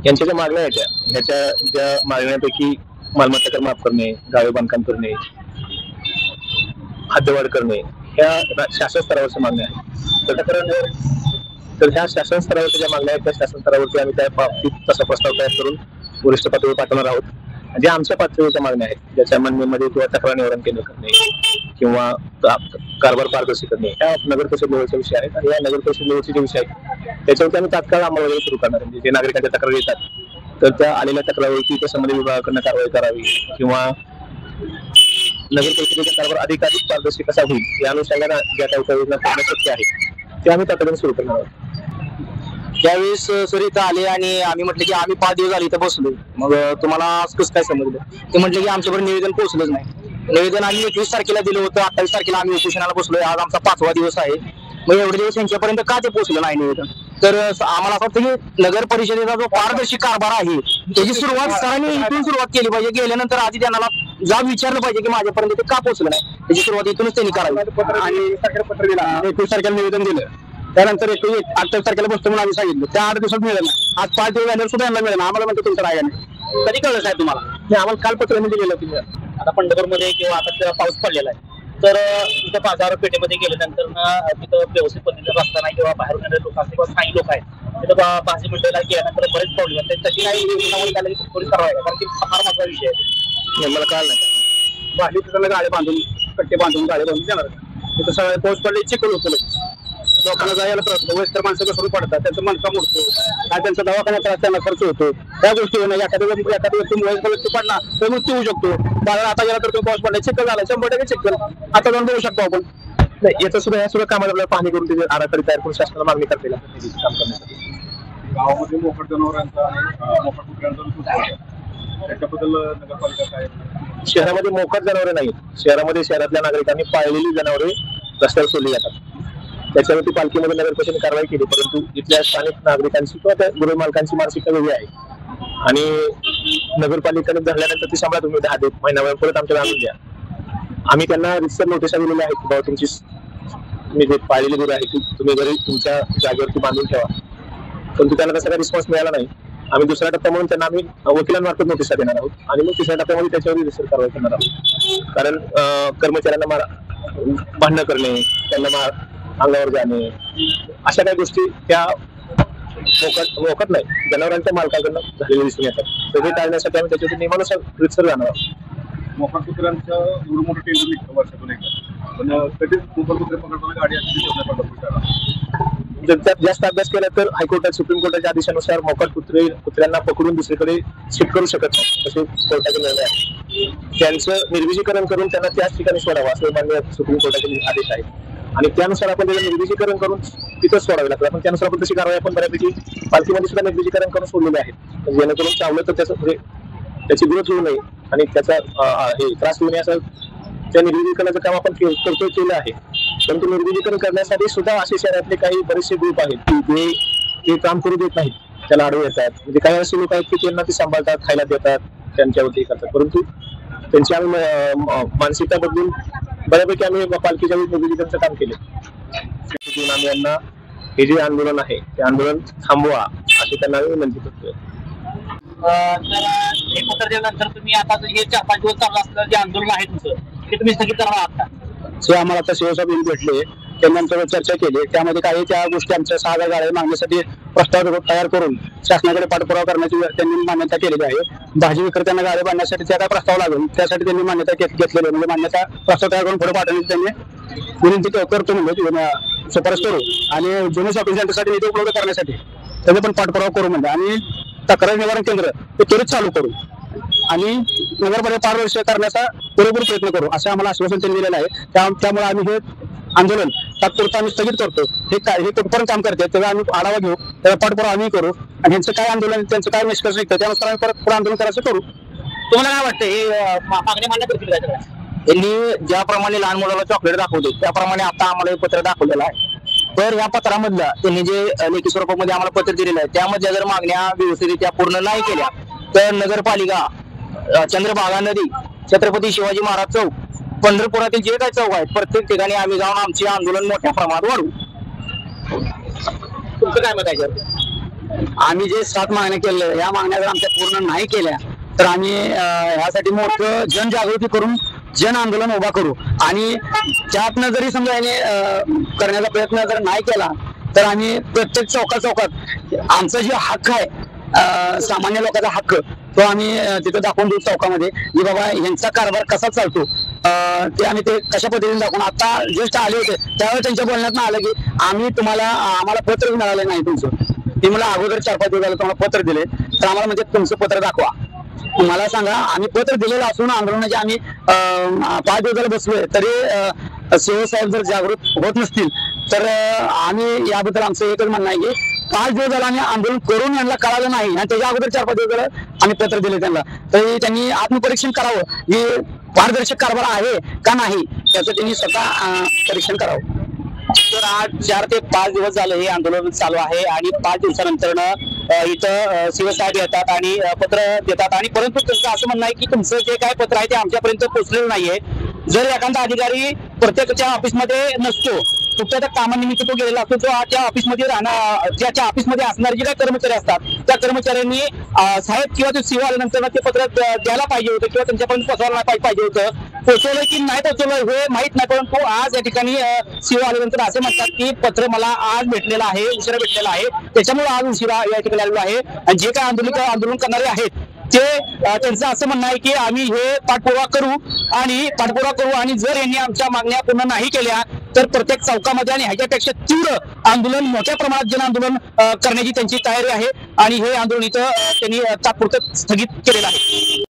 यांच्या ज्या मागण्या आहेत ह्याच्या ज्या मागण्यापैकी मालमत्ता कर माफ करणे, गावे बांधकाम करणे, हद्दवाढ करणे, ह्या शासन स्तरावरच्या मागण्या आहेत. तर ह्या शासन स्तरावरच्या ज्या मागण्या आहेत त्या शासन स्तरावरती आम्ही त्या बाबतीत तसा प्रस्ताव तयार करून वरिष्ठ पातळीवर पाठवणार आहोत. ज्या आमच्या पातळीवरच्या मागण्या आहेत ज्याच्या मान्यमध्ये किंवा तक्रार निवारण केंद्र करणे किंवा कारभार पारदर्शी करणे ह्या नगर परिषद लेवलचे विषय आहेत. आणि या नगर परिषद लेवलचे जे विषय आहेत त्याच्यावरती आम्ही तात्काळ अंमलबजावणी सुरू करणार. म्हणजे जे नागरिकांच्या तक्रारी येतात तर त्या आलेल्या तक्रारीवरती त्या संबंधित विभागाकडून कारवाई करावी किंवा नगर परिषदेचा कारभार अधिकाधिक पारदर्शी कसा होईल या अनुषंगाने ज्या काही उपाययोजना करणं शक्य आहे ते आम्ही तातडीने सुरू करणार आहोत. त्यावेळेस सर इथं आले आणि आम्ही म्हटलं की आम्ही 5 दिवस आले इथं बसलो. मग तुम्हाला कसं काय समजलं? ते म्हटलं की आमच्याकडे निवेदन पोहोचलंच नाही. निवेदन आम्ही 21 तारखेला दिलं होतं, 28 तारखेला आम्ही उपोषणाला बसलोय. आज आमचा 5वा दिवस आहे. मग एवढे दिवस यांच्यापर्यंत का ते पोहोचलं नाही निवेदन? तर आम्हाला असं वाटतं की नगर परिषदेचा जो पारदर्शी कारभार आहे त्याची सुरुवात सरांनी इथून सुरुवात केली पाहिजे. गेल्यानंतर आधी त्यांना जाब विचारलं पाहिजे की माझ्यापर्यंत ते का पोहोचलं नाही, त्याची सुरुवात इथूनच त्यांनी करावी. आणि पत्र दिला, 21 तारखेला निवेदन दिलं. त्यानंतर 28 तारखेला बसतो म्हणून आम्ही सांगितलं. त्या 8 दिवसात मिळेल ना. आज 5 दिवस झाल्यावर सुद्धा यांना मिळेल. आम्हाला म्हणतो तुमचं रागा नाही. कधी कळलं साहेब तुम्हाला? हे आम्हाला काल पत्राने दिलेलं की आता पंढरपूरमध्ये किंवा आता पाऊस पडलेला आहे तर तिथं बाजारपेठेमध्ये गेल्यानंतर तिथं व्यवस्थित पद्धतीने रस्ता नाही किंवा बाहेरून येणारे लोक असतील किंवा स्थानिक लोक आहेत तिथं भाजी मंडळाला गेल्यानंतर बरेच प्रॉब्लेम आहेत. त्याची काही त्याला थोडी कारवाई कारण की फार महत्वाचा विषय आहे. मला कळलं नाही. बाहेर तिथं गाड्या बांधून कट्टे बांधून गाडी बांधून देणार तिथं सगळं पाऊस पडले चिखल होतो. लोकांना जायला त्रास होतो. वयस्कर माणसं कसं पडतात, त्यांचा मणका मोडतो आणि त्यांचा दवाखान्यात त्रास त्यांना खर्च होतो. त्या गोष्टी एखाद्या व्यक्ती वयस्कर व्यक्ती पडला तर मृत्यू होऊ शकतो. बाजार आता गेला तर तो पाऊस पडला चिखल झाला 100% चिखल आता जाऊन बघू शकतो आपण. नाही याचं सुद्धा ह्या सुद्धा कामाला आपल्याला पाहणी करून त्याची आराखडी तयार करून शासनाला मागणी करता येईल काम करण्यासाठी. गावामध्ये मोकट जनावरांचा आणि मोकट कुत्र्यांचा त्याच्याबद्दल नगरपालिका काय? शहरामध्ये मोकट जनावरे नाहीत. शहरातल्या नागरिकांनी पाळलेली जनावरे रस्त्यावर सोडली जातात. त्याच्यावरती पालखीमध्ये नगर परिषदेने कारवाई केली, परंतु इथल्या स्थानिक नागरिकांची किंवा त्या गृह मालकांची मानसिकता वेगळी आहे. आणि नगरपालिकेने धरल्यानंतर ती सांभाळा तुम्ही 10 महिन्यावर परत आमच्याकडे आणून द्या. आम्ही त्यांना रितसर नोटिसा दिलेल्या आहेत की बाबा तुम्ही जे पाळलेली गुरु आहे ती तुम्ही घरी तुमच्या जागेवरती बांधून ठेवा. परंतु त्यांना तसा काही रिस्पॉन्स मिळाला नाही. आम्ही दुसऱ्या टप्पा म्हणून त्यांना आम्ही वकिलांमार्फत नोटिसा देणार आहोत आणि मग तिसऱ्या टप्प्यामध्ये त्याच्यावर रितसर कारवाई करणार आहोत. कारण कर्मचाऱ्यांना भांडणं करणे, त्यांना अंगावर जाणे अशा काही गोष्टी त्या मोकट नाही जनावरांच्या मालकाकडनं झालेले दिसून येतात. तर हे टाळण्यासाठी आम्ही त्याच्यावरती नियमानुसार रितसर जाणार आहोत. मोकट कुत्र्यांचं एवढं मोठं टेंडर निघतं वर्षातून एकदा, पण कधीच मोकट कुत्रे पकडताना गाडी त्यात जास्त अभ्यास केला तर हायकोर्टात सुप्रीम कोर्टाच्या आदेशानुसार मोकट कुत्र्यांना पकडून दुसरीकडे शिफ्ट करू शकत नाही असे कोर्टाचे निर्णय आहे. त्यांचं निर्विजीकरण करून त्यांना त्याच ठिकाणी सोडावं असं मान्य सुप्रीम कोर्टाचे आदेश आहे. आणि त्यानुसार आपण त्याचं निर्विजीकरण करून तिथंच सोडावे लागतं. आपण त्यानुसार आपण तशी कारवाई आपण बऱ्यापैकी पालखीमध्ये सुद्धा निर्विजीकरण करून सोडलेले आहेत. जेणेकरून चावलं तर त्याचं म्हणजे त्याची ग्रोथ होऊ नये आणि त्याचा त्रास होऊ नये असं त्या निर्विजीकरणाचं काम आपण केलं आहे. परंतु निर्विजीकरण करण्यासाठी सुद्धा असे शहरातले काही बरेचसे ग्रुप आहेत की ते काम करू देत नाहीत, त्याला आडवे येतात. म्हणजे काही असे लोक आहेत की त्यांना ते सांभाळतात, खायला देतात, त्यांच्यावरती करतात. परंतु त्यांची आम्ही मानसिकता बदलून बऱ्यापैकी आम्ही पालखीच्या निर्विजीकरणाचं काम केले. आम्ही यांना हे जे आंदोलन आहे ते आंदोलन थांबवा अशी त्यांना विनंती करतोय. तर हे पत्र दिल्यानंतर तुम्ही आता हे 4-5 दिवस चालू असलेलं जे आंदोलन आहे तुमचं ते तुम्ही स्थगित करणार आहात का? जे आम्हाला आता शिवसाहेब भेटले त्यांच्यानंतर चर्चा केली. त्यामध्ये काही त्या गोष्टी आमच्या 6,000 गाड्या मागण्यासाठी प्रस्ताव तयार करून शासनाकडे पाठपुरावा करण्याची त्यांनी मान्यता केलेली आहे. भाजी विक्रेत्यांना गाड्या बांधण्यासाठी त्या काय प्रस्ताव लागेल त्यासाठी त्यांनी मान्यता घेतलेली म्हणजे मान्यता प्रस्ताव तयार करून पुढे पाठवण्याची त्यांनी विनंती करतो म्हणजे शिफारस करू. आणि जुने शॉपिंग सेंटरसाठी निधी उपलब्ध करण्यासाठी त्याचा पण पाठपुरावा करू म्हणजे आणि तक्रार निवारण केंद्र ते त्वरित चालू करू आणि नगरपालिका पारदर्शक करण्याचा पुरेपूर प्रयत्न करू असं आम्हाला आश्वासन त्यांनी दिलेलं आहे. त्यामुळे आम्ही हे आंदोलन तात्पुरतं आम्ही स्थगित करतो. हे कुठपर्यंत काम करते त्याचा आम्ही आढावा घेऊ, त्याचा पाठपुरावा आम्ही करू आणि यांचं काय आंदोलन त्यांचं काय निष्कर्ष निघतं त्यानुसार आम्ही परत पुढे आंदोलन करायचं करू. तुम्हाला काय वाटतं हे मागणी मान्य करतील काय? त्यांनी ज्याप्रमाणे लहान मुलाला चॉकलेट दाखवले त्याप्रमाणे आता आम्हाला हे पत्र दाखवलेलं आहे. तर या पत्रामधलं त्यांनी जे लेखी स्वरूपामध्ये आम्हाला पत्र दिलेलं आहे त्यामध्ये जर मागण्या व्यवस्थितरित्या पूर्ण नाही केल्या तर नगरपालिका चंद्रभागा नदी, छत्रपती शिवाजी महाराज चौक, पंढरपुरातील जे काही चौक आहेत प्रत्येक ठिकाणी आम्ही जाऊन आमचे आंदोलन मोठ्या प्रमाणात वाढवू. तुमचं काय मत आहे? आम्ही जे 7 मागण्या केल्या या मागण्या जर आमच्या पूर्ण नाही केल्या तर आम्ही ह्यासाठी मोठं जनजागृती करून जन आंदोलन उभा करू आणि त्यातनं जरी समजा याने करण्याचा प्रयत्न जर नाही केला तर आम्ही प्रत्येक चौकात आमचा जे हक्क आहे सामान्य लोकांचा हक्क तो आम्ही तिथं दाखवून देऊ चौकामध्ये की बाबा यांचा कारभार कसा चालतो ते आम्ही ते कशा पद्धतीने दाखवून आता जस्ट आले होते त्यावेळेस त्यांच्या बोलण्यात आलं की आम्हाला पत्र मिळालं नाही तुमचं ते मला अगोदर 4-5 दिवस झालं तुम्हाला पत्र दिले तर आम्हाला म्हणजे तुमचं पत्र दाखवा मला सांगा आम्ही पत्र दिलेलं असून आंदोलनाचे आम्ही 5 दिवस झाले बसलोय तरी सीओ साहेब जर जागृत होत नसतील तर आम्ही याबद्दल आमचं एकच म्हणणं आहे की 5 दिवस झालं आम्ही आंदोलन करून यांना कळालं नाही आणि त्याच्या अगोदर 4-5 दिवस झालं आम्ही पत्र दिले त्यांना तरी त्यांनी आत्मपरीक्षण करावं की पारदर्शक कारभार आहे का नाही त्याचं त्यांनी स्वतः परीक्षण करावं. तर आज 4 ते 5 दिवस झालं हे आंदोलन चालू आहे आणि 5 दिवसानंतर इथं शिवसाहेब येतात आणि पत्र देतात आणि परंतु त्यांचं असं म्हणणं आहे की तुमचं जे काय पत्र आहे ते आमच्यापर्यंत पोहोचलेलं नाहीये. जर एखादा अधिकारी प्रत्येकाच्या ऑफिसमध्ये नसतो कुठल्या त्या कामानिमित्त तो गेलेला असतो तो त्या ऑफिसमध्ये राहणार ज्याच्या ऑफिसमध्ये असणारे जे काही कर्मचारी असतात त्या कर्मचाऱ्यांनी साहेब किंवा ते सीओ आल्यानंतर ते पत्र द्यायला पाहिजे होतं किंवा त्यांच्यापर्यंत पोहोचवायला पाहिजे होतं. पोहोचवलं की नाही पोहोचवलं हे माहित नाही परंतु आज या ठिकाणी सीओ आल्यानंतर असे म्हणतात की पत्र मला आज भेटलेलं आहे उशिरा भेटलेलं आहे त्याच्यामुळे आज उशिरा या ठिकाणी आलेलो आहे आणि जे काही आंदोलन करणारे आहेत ते त्यांचं असं म्हणणं आहे की आम्ही हे पाठपुरावा करू आणि जर यांनी आमच्या मागण्या पूर्ण नाही केल्या तर प्रत्येक चौकामध्ये आणि ह्याच्यापेक्षा तीव्र आंदोलन मोठ्या प्रमाणात जन आंदोलन करण्याची त्यांची तयारी आहे आणि हे आंदोलन इथं त्यांनी तात्पुरतं स्थगित केलेलं आहे.